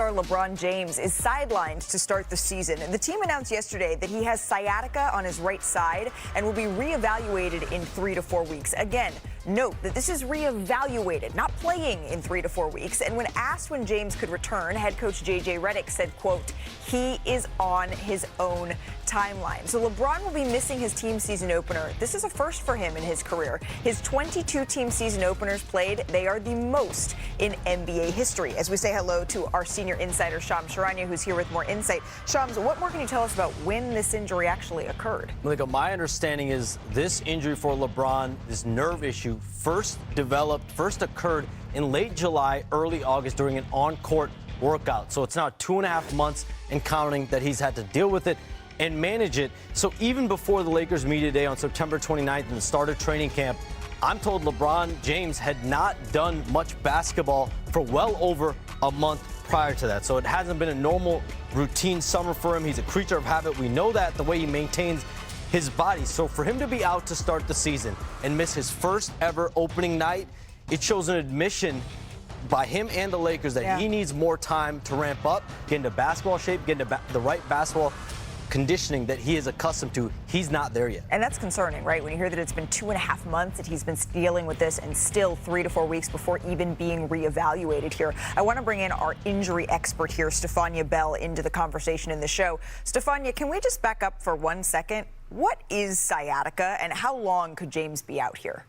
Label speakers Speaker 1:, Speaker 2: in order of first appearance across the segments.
Speaker 1: star LeBron James is sidelined to start the season. The team announced yesterday that he has sciatica on his right side and will be reevaluated in 3 to 4 weeks. Again, note that this is reevaluated, not playing in 3 to 4 weeks. And when asked when James could return, head coach JJ Redick said, quote, he is on his own timeline. So LeBron will be missing his team season opener. This is a first for him in his career. His 22 team season openers played, they are the most in NBA history. As we say hello to our senior insider, Shams Charania, who's here with more insight. Shams, what more can you tell us about when this injury actually occurred?
Speaker 2: Malika, my understanding is this injury for LeBron, this nerve issue, first occurred in late July, early August during an on-court workout. So it's now 2.5 months and counting that he's had to deal with it and manage it. So even before the Lakers media day on September 29th and the start of training camp, I'm told LeBron James had not done much basketball for well over a month prior to that. So it hasn't been a normal routine summer for him. He's a creature of habit. We know that, the way he maintains his body. So for him to be out to start the season and miss his first ever opening night, it shows an admission by him and the Lakers that he needs more time to ramp up, get into basketball shape, get into the right basketball conditioning that he is accustomed to. He's not there yet.
Speaker 1: And that's concerning, right? When you hear that it's been 2.5 months that he's been dealing with this and still 3 to 4 weeks before even being reevaluated here. I want to bring in our injury expert here, Stefania Bell, into the conversation in the show. Stefania, can we just back up for 1 second? What is sciatica and how long could James be out here?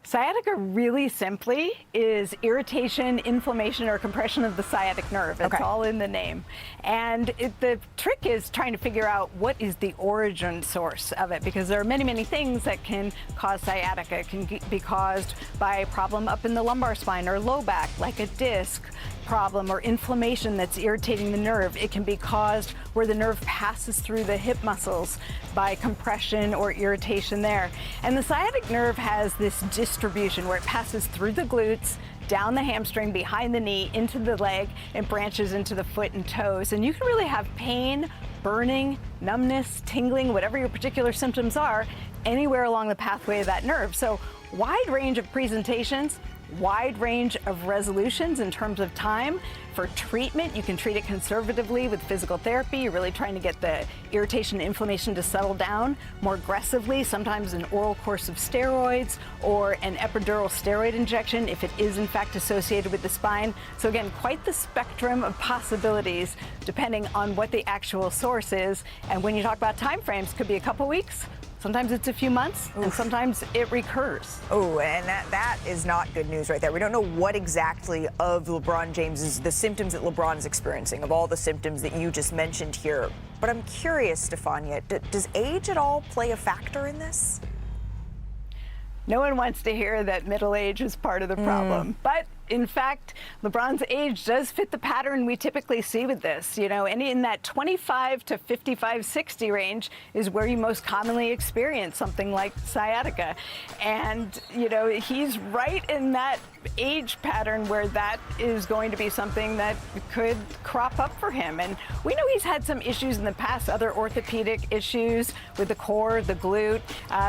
Speaker 3: Sciatica really simply is irritation, inflammation, or compression of the sciatic nerve. It's all in the name. And the trick is trying to figure out what is the origin source of it, because there are many, many things that can cause sciatica. It can be caused by a problem up in the lumbar spine or low back, like a disc problem or inflammation that's irritating the nerve. It can be caused where the nerve passes through the hip muscles by compression or irritation there. And the sciatic nerve has this distribution where it passes through the glutes, down the hamstring, behind the knee, into the leg, and branches into the foot and toes. And you can really have pain, burning, numbness, tingling, whatever your particular symptoms are, anywhere along the pathway of that nerve. So wide range of presentations, wide range of resolutions in terms of time. For treatment, you can treat it conservatively with physical therapy. You're really trying to get the irritation and inflammation to settle down. More aggressively, sometimes an oral course of steroids or an epidural steroid injection if it is in fact associated with the spine. So again, quite the spectrum of possibilities depending on what the actual source is. And when you talk about time frames, it could be a couple weeks. Sometimes it's a few months, and sometimes it recurs.
Speaker 1: Oh, and that is not good news right there. We don't know what exactly of LeBron James's, the symptoms that LeBron is experiencing, of all the symptoms that you just mentioned here. But I'm curious, Stefania, does age at all play a factor in this?
Speaker 3: No one wants to hear that middle age is part of the problem. But in fact, LeBron's age does fit the pattern we typically see with this. You know, and in that 25 to 55, 60 range is where you most commonly experience something like sciatica. And, you know, he's right in that age pattern where that is going to be something that could crop up for him. And we know he's had some issues in the past, other orthopedic issues with the core, the glute.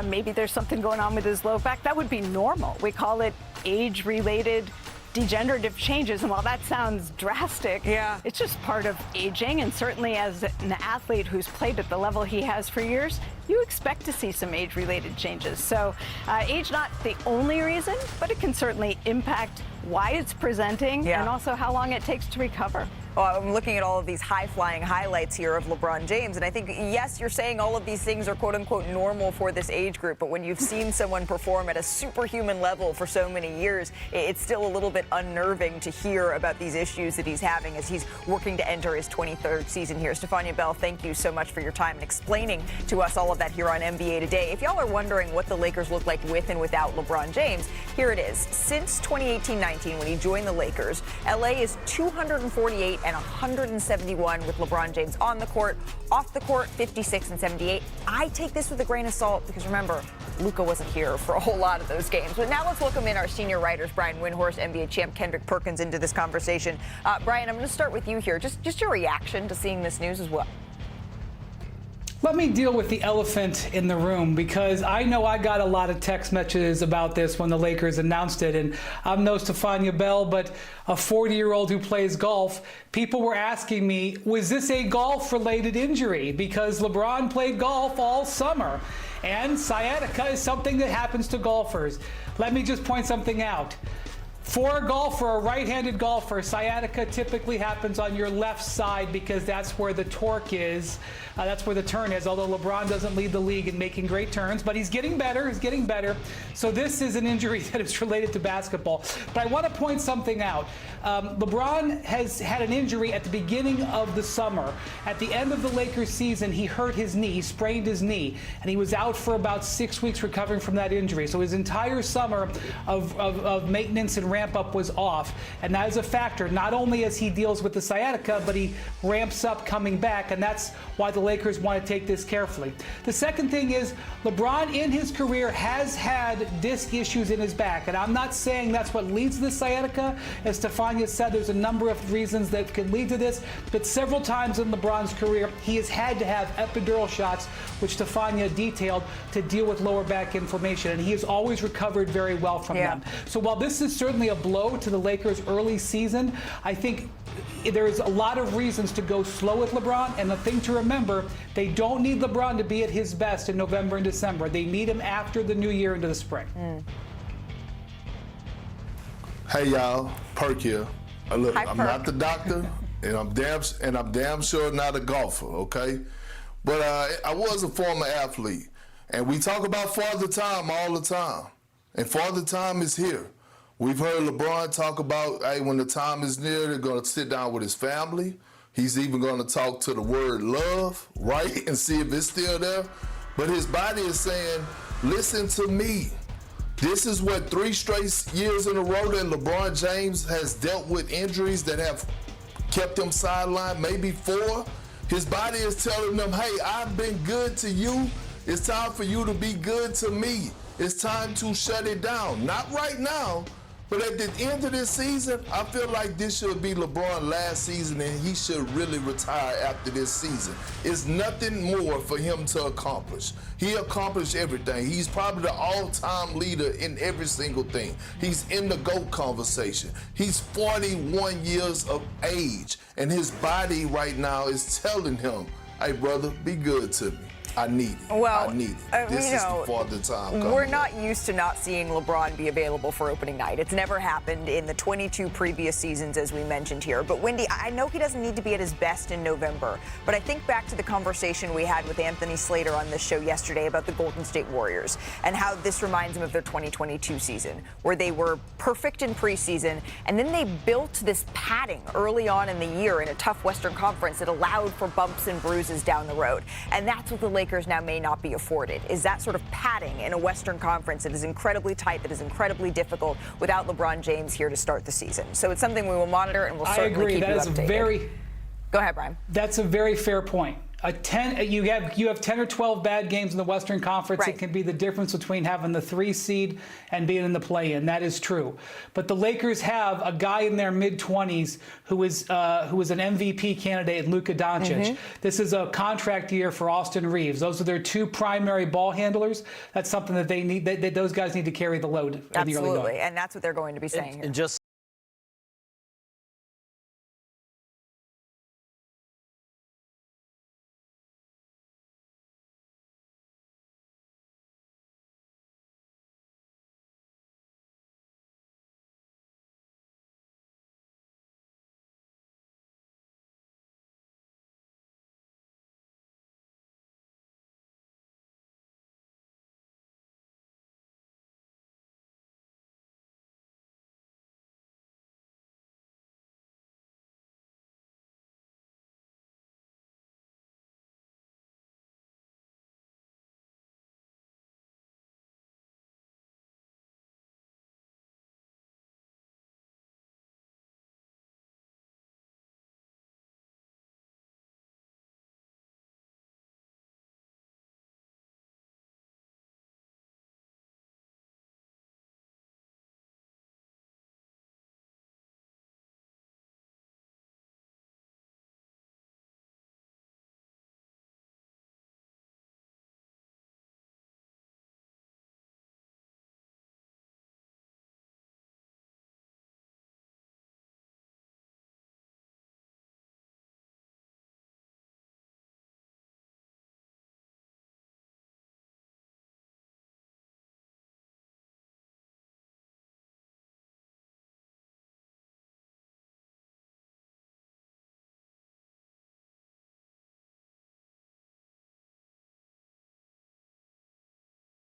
Speaker 3: Maybe there's something going on with his low back. That would be normal. We call it age-related degenerative changes, and while that sounds drastic, it's just part of aging. And certainly as an athlete who's played at the level he has for years, you expect to see some age-related changes. So age not the only reason, but it can certainly impact why it's presenting and also how long it takes to recover.
Speaker 1: Well, I'm looking at all of these high-flying highlights here of LeBron James, and I think, yes, you're saying all of these things are quote-unquote normal for this age group, but when you've seen someone perform at a superhuman level for so many years, it's still a little bit unnerving to hear about these issues that he's having as he's working to enter his 23rd season here. Stefania Bell, thank you so much for your time and explaining to us all of that here on NBA Today. If y'all are wondering what the Lakers look like with and without LeBron James, here it is. Since 2018-19, when he joined the Lakers, LA is 248 and 171 with LeBron James on the court. Off the court, 56 and 78. I take this with a grain of salt because, remember, Luka wasn't here for a whole lot of those games. But now let's welcome in our senior writers, Brian Windhorst, NBA champ Kendrick Perkins, into this conversation. Brian, I'm going to start with you here. Just your reaction to seeing this news as well.
Speaker 4: Let me deal with the elephant in the room, because I know I got a lot of text messages about this when the Lakers announced it. And I'm no Stephania Bell, but a 40-year-old who plays golf. People were asking me, was this a golf-related injury? Because LeBron played golf all summer. And sciatica is something that happens to golfers. Let me just point something out. For a golfer, a right-handed golfer, sciatica typically happens on your left side because that's where the torque is. That's where the turn is, although LeBron doesn't lead the league in making great turns, but he's getting better, So this is an injury that is related to basketball. But I want to point something out. LeBron has had an injury at the beginning of the summer. At the end of the Lakers season, he hurt his knee, he sprained his knee, and he was out for about 6 weeks recovering from that injury. So his entire summer of maintenance and ramp up was off, and that is a factor, not only as he deals with the sciatica, but he ramps up coming back, and that's why the Lakers want to take this carefully. The second thing is, LeBron in his career has had disc issues in his back, and I'm not saying that's what leads to the sciatica. As Stephania said, there's a number of reasons that can lead to this, but several times in LeBron's career, he has had to have epidural shots, which Stephania detailed, to deal with lower back inflammation, and he has always recovered very well from them. So while this is certainly a blow to the Lakers' early season, I think there's a lot of reasons to go slow with LeBron, and the thing to remember, they don't need LeBron to be at his best in November and December. They need him after the new year into the spring.
Speaker 5: Hey y'all, Perk here. Look,
Speaker 1: Hi,
Speaker 5: I'm
Speaker 1: Perk.
Speaker 5: not the doctor, and I'm damn sure not a golfer, okay? But I was a former athlete, and we talk about Father Time all the time, and Father Time is here. We've heard LeBron talk about, hey, when the time is near, they're going to sit down with his family. He's even going to talk to the word love, right, and see if it's still there. But his body is saying, listen to me. This is what 3 straight years in a row that LeBron James has dealt with injuries that have kept him sidelined, maybe 4. His body is telling them, hey, I've been good to you. It's time for you to be good to me. It's time to shut it down. Not right now, but at the end of this season, I feel like this should be LeBron's last season, and he should really retire after this season. It's nothing more for him to accomplish. He accomplished everything. He's probably the all-time leader in every single thing. He's in the GOAT conversation. He's 41 years of age, and his body right now is telling him, hey, brother, be good to me. I need it.
Speaker 1: Well,
Speaker 5: I need it. This is the Father Time coming.
Speaker 1: We're not used to not seeing LeBron be available for opening night. It's never happened in the 22 previous seasons, as we mentioned here. But Wendy, I know he doesn't need to be at his best in November, but I think back to the conversation we had with Anthony Slater on this show yesterday about the Golden State Warriors and how this reminds him of their 2022 season, where they were perfect in preseason, and then they built this padding early on in the year in a tough Western Conference that allowed for bumps and bruises down the road. And that's what the Lakers now may not be afforded, is that sort of padding in a Western Conference that is incredibly tight, that is incredibly difficult without LeBron James here to start the season. So it's something we will monitor, and we'll certainly keep you updated. Go ahead, Brian.
Speaker 4: That's a very fair point. You have 10 or 12 bad games in the Western Conference.
Speaker 1: Right.
Speaker 4: It can be the difference between having the 3 seed and being in the play-in. That is true. But the Lakers have a guy in their mid-20s who is an MVP candidate, Luka Doncic. This is a contract year for Austin Reeves. Those are their 2 primary ball handlers. That's something that they need. That those guys need to carry the load.
Speaker 1: Absolutely, and that's what they're going to be saying here.
Speaker 2: And just